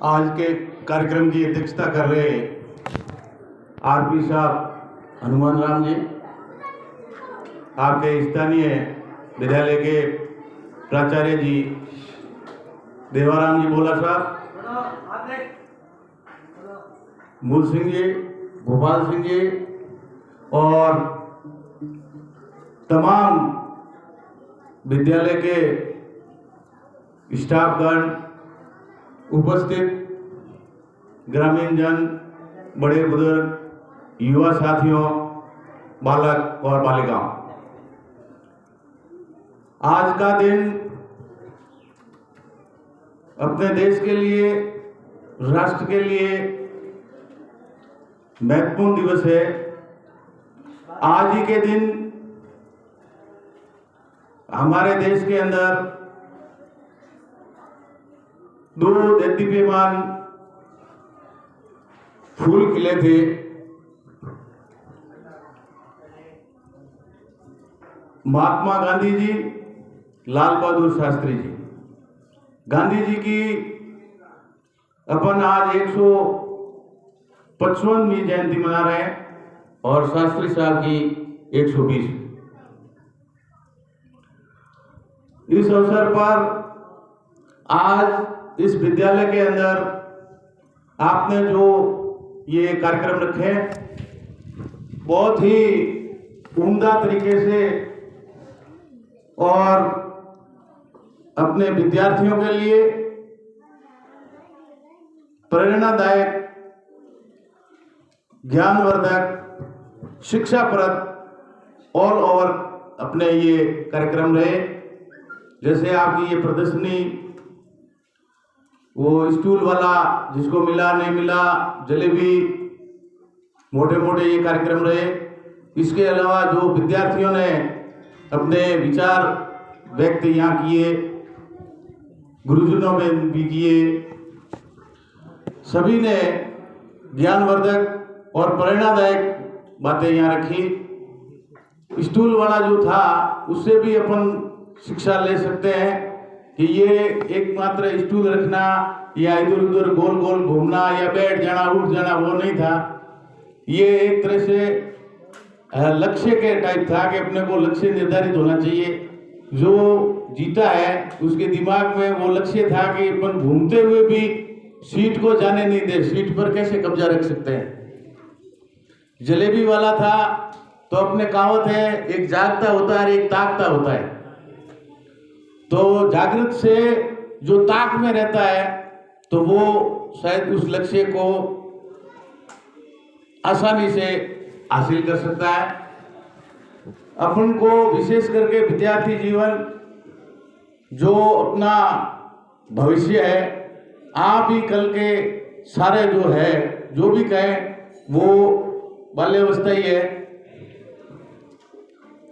आज के कार्यक्रम की अध्यक्षता कर रहे आरपी साहब हनुमान राम जी, आपके स्थानीय विद्यालय के प्राचार्य जी देवाराम जी बोला साहब, मूल सिंह जी, गोपाल सिंह जी और तमाम विद्यालय के स्टाफगण, उपस्थित ग्रामीण जन, बड़े बुजुर्ग, युवा साथियों, बालक और बालिकाओं, आज का दिन अपने देश के लिए, राष्ट्र के लिए महत्वपूर्ण दिवस है। आज ही के दिन हमारे देश के अंदर दो देदीप्यमान फूल खिले थे। महात्मा गांधी जी, लाल बहादुर शास्त्री जी। गांधी जी की अपन आज 155वीं जयंती मना रहे हैं और शास्त्री साहब की 120। इस अवसर पर आज इस विद्यालय के अंदर आपने जो ये कार्यक्रम रखे, बहुत ही उम्दा तरीके से और अपने विद्यार्थियों के लिए प्रेरणादायक, ज्ञानवर्धक, शिक्षाप्रद ऑल ओवर अपने ये कार्यक्रम रहे। जैसे आपकी ये प्रदर्शनी, वो स्टूल वाला, जिसको मिला नहीं मिला, जलेबी, मोटे मोटे ये कार्यक्रम रहे। इसके अलावा जो विद्यार्थियों ने अपने विचार व्यक्त यहाँ किए, गुरुजनों में भी किए, सभी ने ज्ञानवर्धक और प्रेरणादायक बातें यहाँ रखी। स्टूल वाला जो था उससे भी अपन शिक्षा ले सकते हैं कि ये एकमात्र स्टूल रखना या इधर उधर गोल गोल घूमना या बैठ जाना उठ जाना वो नहीं था। ये एक तरह से लक्ष्य के टाइप था कि अपने को लक्ष्य निर्धारित होना चाहिए। जो जीता है उसके दिमाग में वो लक्ष्य था कि अपन घूमते हुए भी सीट को जाने नहीं दे, सीट पर कैसे कब्जा रख सकते हैं। जलेबी वाला था तो अपने कहावत है, एक जागता होता है एक ताकता होता है। तो जागृत से जो ताक में रहता है तो वो शायद उस लक्ष्य को आसानी से हासिल कर सकता है। अपन को विशेष करके विद्यार्थी जीवन जो अपना भविष्य है, आप ही कल के सारे जो है, जो भी कहें वो बाल्यावस्था ही है।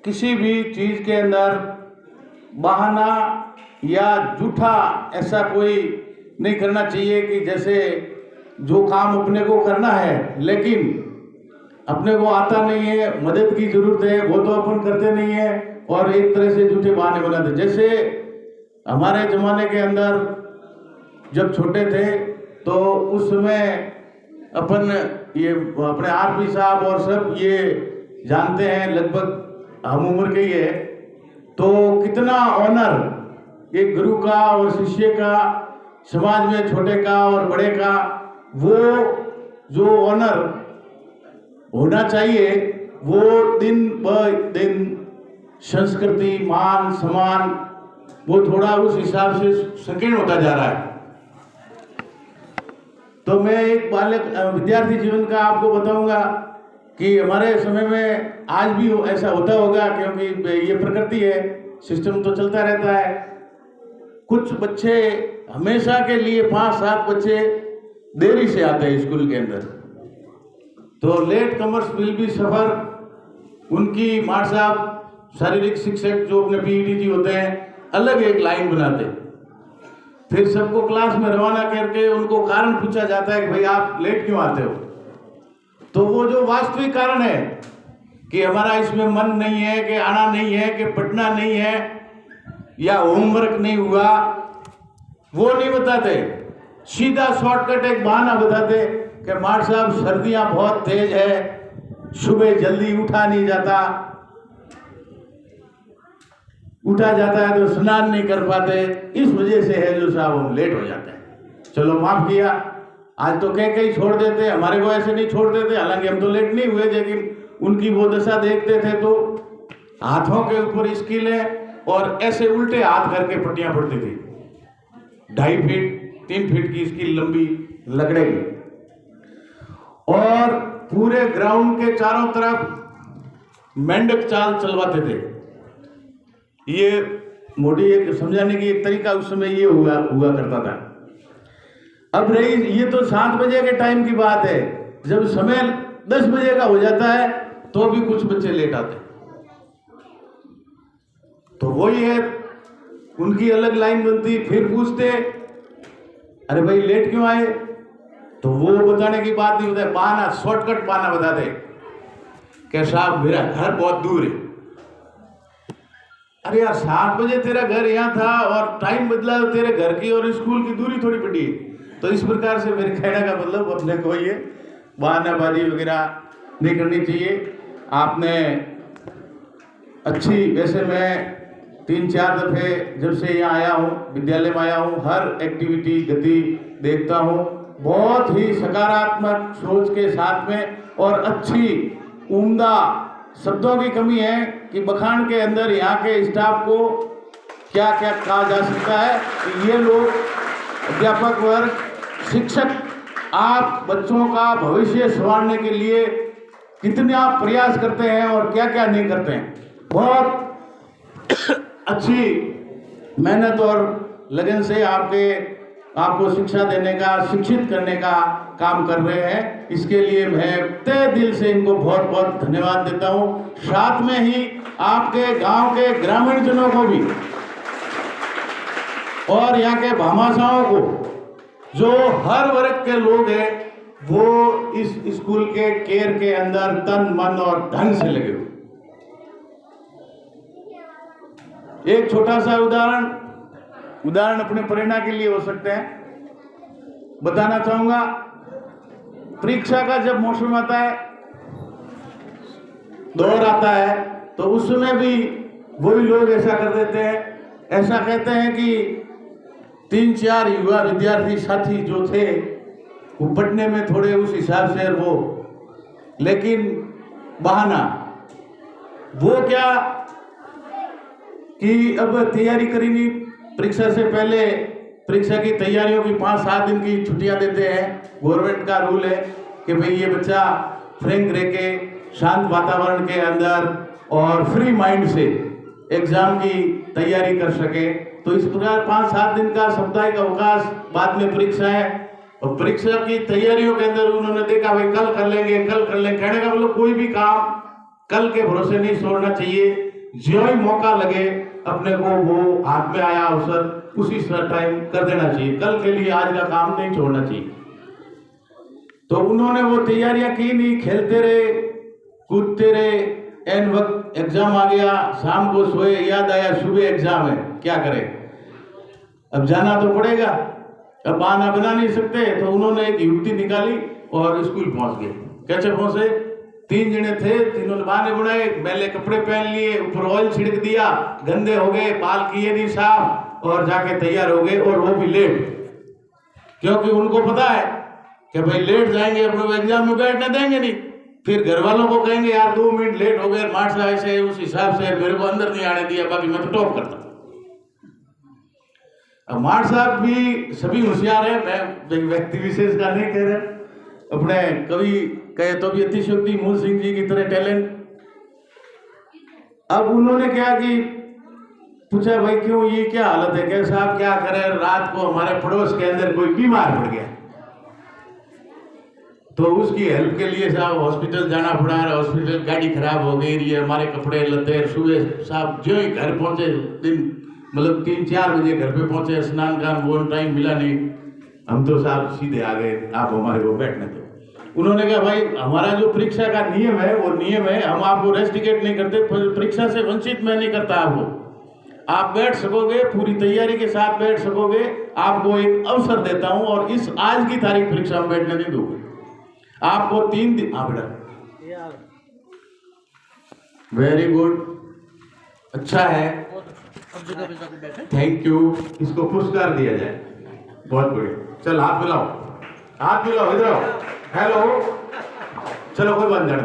किसी भी चीज के अंदर बहाना या झूठा ऐसा कोई नहीं करना चाहिए कि जैसे जो काम अपने को करना है लेकिन अपने को आता नहीं है, मदद की जरूरत है, वो तो अपन करते नहीं है और एक तरह से झूठे बहाने बनाते। जैसे हमारे जमाने के अंदर जब छोटे थे तो उस समय अपन ये अपने आरपी साहब और सब ये जानते हैं, लगभग हम उम्र के ही है, तो कितना ऑनर एक गुरु का और शिष्य का, समाज में छोटे का और बड़े का, वो जो ऑनर होना चाहिए वो दिन ब दिन संस्कृति, मान, सम्मान वो थोड़ा उस हिसाब से संकीर्ण होता जा रहा है। तो मैं एक बालक विद्यार्थी जीवन का आपको बताऊंगा कि हमारे समय में आज भी ऐसा होता होगा, क्योंकि ये प्रकृति है, सिस्टम तो चलता रहता है। कुछ बच्चे हमेशा के लिए 5-7 बच्चे देरी से आते हैं स्कूल के अंदर, तो लेट कमर्स विल बी सफर। उनकी मार साहब, शारीरिक शिक्षक जो अपने पीईटी जी होते हैं, अलग एक लाइन बनाते, फिर सबको क्लास में रवाना करके उनको कारण पूछा जाता है कि भाई आप लेट क्यों आते हो। तो वो जो वास्तविक कारण है कि हमारा इसमें मन नहीं है, कि आना नहीं है, कि पढ़ना नहीं है या होमवर्क नहीं हुआ, वो नहीं बताते। सीधा शॉर्टकट एक बहाना बताते कि मार साहब सर्दियां बहुत तेज है, सुबह जल्दी उठा नहीं जाता, उठा जाता है तो स्नान नहीं कर पाते, इस वजह से है जो साहब हम लेट हो जाते हैं। चलो माफ किया, आज तो कहीं छोड़ देते, हमारे को ऐसे नहीं छोड़ देते। हालांकि हम तो लेट नहीं हुए, लेकिन उनकी वो दशा देखते थे तो हाथों के ऊपर स्किलें और ऐसे उल्टे हाथ करके पट्टियां पड़ती थी। 2.5 फीट 3 फीट की स्किल लंबी लकड़े की, और पूरे ग्राउंड के चारों तरफ मेंढक चाल चलवाते थे। ये मोटी एक समझाने की एक तरीका उस समय ये हुआ करता था। अब रही ये तो 7 बजे के टाइम की बात है, जब समय 10 बजे का हो जाता है तो भी कुछ बच्चे लेट आते। तो वही है, उनकी अलग लाइन बनती, फिर पूछते अरे भाई लेट क्यों आए, तो वो बताने की बात नहीं होता, बहाना शॉर्टकट बहाना बताते कि साहब मेरा घर बहुत दूर है। अरे यार 7 बजे तेरा घर यहाँ था और टाइम बदला तो तेरे घर की और स्कूल की दूरी थोड़ी बड़ी है। तो इस प्रकार से मेरे कहने का मतलब अपने को ये बहानाबाजी वगैरह नहीं करनी चाहिए। आपने अच्छी, वैसे मैं 3-4 दफ़े जब से यहाँ आया हूँ, विद्यालय में आया हूँ, हर एक्टिविटी गति देखता हूँ बहुत ही सकारात्मक सोच के साथ में, और अच्छी उम्दा शब्दों की कमी है कि बखान के अंदर यहाँ के स्टाफ को क्या क्या कहा जा सकता है कि ये लोग अध्यापक वर्ग, शिक्षक, आप बच्चों का भविष्य संवारने के लिए कितने आप प्रयास करते हैं और क्या क्या नहीं करते हैं। बहुत अच्छी मेहनत और लगन से आपको शिक्षा देने का, शिक्षित करने का काम कर रहे हैं। इसके लिए मैं तहे दिल से इनको बहुत बहुत धन्यवाद देता हूँ। साथ में ही आपके गांव के ग्रामीण जनों को भी और यहाँ के भामाशाहों को, जो हर वर्ग के लोग हैं, वो इस स्कूल के केयर के अंदर तन मन और धन से लगे हुए। एक छोटा सा उदाहरण अपने प्रेरणा के लिए हो सकते हैं, बताना चाहूंगा। परीक्षा का जब मौसम आता है, दौर आता है, तो उस समय भी वही लोग ऐसा कर देते हैं, ऐसा कहते हैं कि 3-4 युवा विद्यार्थी साथी जो थे वो पढ़ने में थोड़े उस हिसाब से वो, लेकिन बहाना वो क्या कि अब तैयारी करी नहीं, परीक्षा से पहले परीक्षा की तैयारियों की 5-7 दिन की छुट्टियां देते हैं। गवर्नमेंट का रूल है कि भाई ये बच्चा फ्रैंक रह के शांत वातावरण के अंदर और फ्री माइंड से एग्जाम की तैयारी कर सके। तो इस प्रकार 5-7 दिन का साप्ताहिक अवकाश, बाद में परीक्षा है, और परीक्षा की तैयारियों के अंदर उन्होंने देखा भाई कल कर लेंगे। कहने का मतलब कोई भी काम कल के भरोसे नहीं छोड़ना चाहिए। जो ही मौका लगे अपने को, वो हाथ में आया अवसर, उसी टाइम कर देना चाहिए। कल के लिए आज का काम नहीं छोड़ना चाहिए। तो उन्होंने वो तैयारियां की नहीं, खेलते रहे, कूदते रहे। एन वक्त एग्जाम आ गया, शाम को सोए, याद आया सुबह एग्जाम है, क्या करें, अब जाना तो पड़ेगा, अब बहाना बना नहीं सकते। तो उन्होंने एक युक्ति निकाली और स्कूल पहुंच गए। कैसे पहुंचे? 3 जने थे, तीनों ने बहाने बनाए, मैले कपड़े पहन लिए, ऊपर ऑयल छिड़क दिया, गंदे हो गए, बाल किए नहीं साफ, और जाके तैयार हो गए, और वो भी लेट, क्योंकि उनको पता है कि भाई लेट जाएंगे अपने एग्जाम में बैठने देंगे नहीं, फिर घर वालों को कहेंगे यार 2 मिनट लेट हो गए, मार्क्स ऐसे, उस हिसाब से मेरे को अंदर नहीं आने दिया, बाकी मैं तो टॉप करता। अब मार साहब भी सभी होशियार है, मैं व्यक्ति विशेष का नहीं कह रहे, अपने कवि कहे तो भी अतिशयोक्ति मूल सिंह जी की तरह टैलेंट। अब उन्होंने क्या कि पूछा भाई क्यों, ये क्या हालत है, क्या साहब क्या करें, रात को हमारे पड़ोस के अंदर कोई बीमार पड़ गया, तो उसकी हेल्प के लिए साहब हॉस्पिटल जाना पड़ा, हॉस्पिटल गाड़ी खराब हो गई, ये हमारे कपड़े लते, सुबह साहब जो ही घर पहुंचे, दिन मतलब 3-4 बजे घर पे पहुंचे, स्नान का वो टाइम मिला नहीं, हम तो साहब सीधे आ गए, आप हमारे को बैठने दो। उन्होंने कहा भाई हमारा जो परीक्षा का नियम है वो नियम है, हम आपको रेस्टिकेट नहीं करते, परीक्षा से वंचित मैं नहीं करता आपको, आप बैठ सकोगे, पूरी तैयारी के साथ बैठ सकोगे। आपको एक अवसर देता हूं और इस आज की तारीख परीक्षा में बैठने नहीं दूंगा आपको 3 दिन। हाँ बेटा, वेरी गुड, अच्छा है, थैंक यू। इसको पुरस्कार दिया जाए, बहुत बढ़िया। चल हाथ मिलाओ, हाथ मिलाओ, इधर आओ, हेलो, चलो कोई बात नहीं।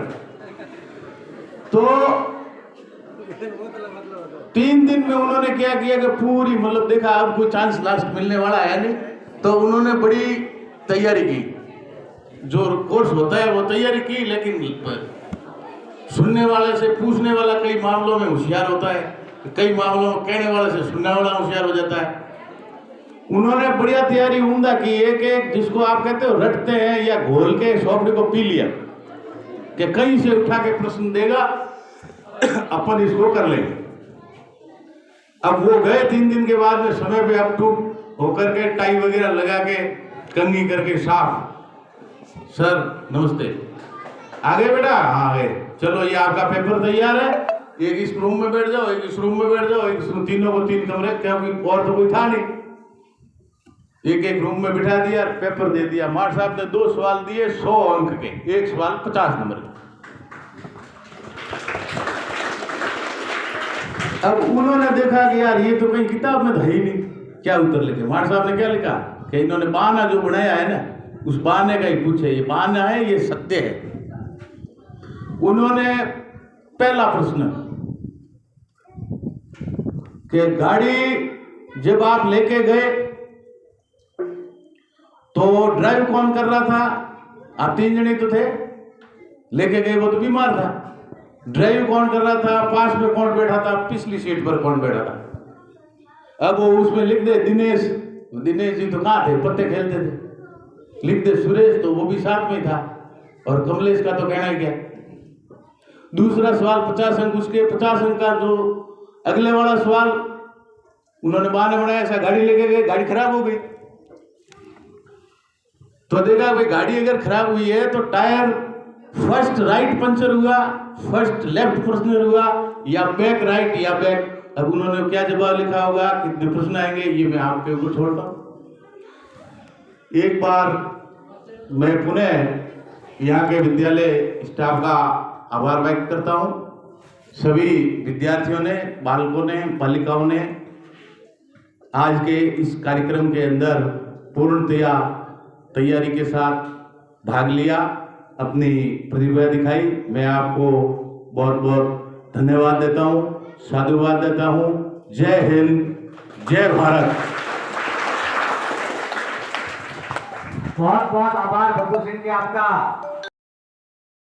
तो 3 दिन में उन्होंने क्या किया कि पूरी मतलब देखा अब कोई चांस लास्ट मिलने वाला है नहीं, तो उन्होंने बड़ी तैयारी की। जो कोर्स होता है वो तैयारी की, लेकिन सुनने वाले से पूछने वाला कई मामलों में होशियार होता है, कई मामलों में कहने वाले से सुनने वाला होशियार हो जाता है। उन्होंने बढ़िया तैयारी उम्दा की। एक एक जिसको आप कहते हो रटते हैं या घोल के सोपड़ी को पी लिया कि कहीं से उठा के प्रश्न देगा, अपन इसको कर लेंगे। अब वो गए 3 दिन के बाद में समय पे अप टू होकर के टाई वगैरह लगा के कंघी करके साफ, सर नमस्ते, आ गए बेटा? हाँ आ गए। चलो ये आपका पेपर तैयार है, एक इस रूम में बैठ जाओ, एक इस रूम में बैठ जाओ, एक तीनों को 3 कमरे, क्योंकि और तो कोई था नहीं, एक एक रूम में बिठा दिया, पेपर दे दिया। मार साहब ने 2 सवाल दिए 100 अंक के, एक सवाल 50 नंबर के। अब उन्होंने देखा कि यार ये तो कहीं किताब में था ही नहीं, क्या उत्तर लिखे। मार साहब ने क्या लिखा कि इन्होंने बहाना जो बनाया है ना, उस बहाने का ही पूछे, ये बहाना है ये सत्य है। उन्होंने पहला प्रश्न कि गाड़ी जब आप लेके गए तो ड्राइव कौन कर रहा था? आप 3 जने तो थे, लेके गए वो तो बीमार था। ड्राइव कौन कर रहा था? पास में कौन बैठा था? पिछली सीट पर कौन बैठा था? अब वो उसमें लिख दे दिनेश, दिनेश जी तो कहाँ थे, पत्ते खेलते थे। लिख दे सुरेश, तो वो भी साथ में था, और कमलेश का तो कहना ही क्या। दूसरा सवाल 50 अंक, उसके 50 अंक का जो अगले वाला सवाल उन्होंने बहाने बनाया, ऐसा गाड़ी लेके गए, गाड़ी खराब हो गई। तो देखा भाई गाड़ी अगर खराब हुई है तो टायर फर्स्ट राइट पंचर हुआ, फर्स्ट लेफ्ट पंचर हुआ, या बैक राइट या बैक। अब उन्होंने क्या जवाब लिखा होगा, कितने प्रश्न आएंगे, ये मैं आपके ऊपर छोड़ता हूं। एक बार मैं पुनः यहाँ के विद्यालय स्टाफ का आभार व्यक्त करता हूँ। सभी विद्यार्थियों ने, बालकों ने, बालिकाओं ने आज के इस कार्यक्रम के अंदर पूर्णतया तैयारी के साथ भाग लिया, अपनी प्रतिभा दिखाई। मैं आपको बहुत बहुत धन्यवाद देता हूँ, साधुवाद देता हूँ। जय हिंद, जय भारत। बहुत बहुत आभार बब्बू सिंह जी आपका।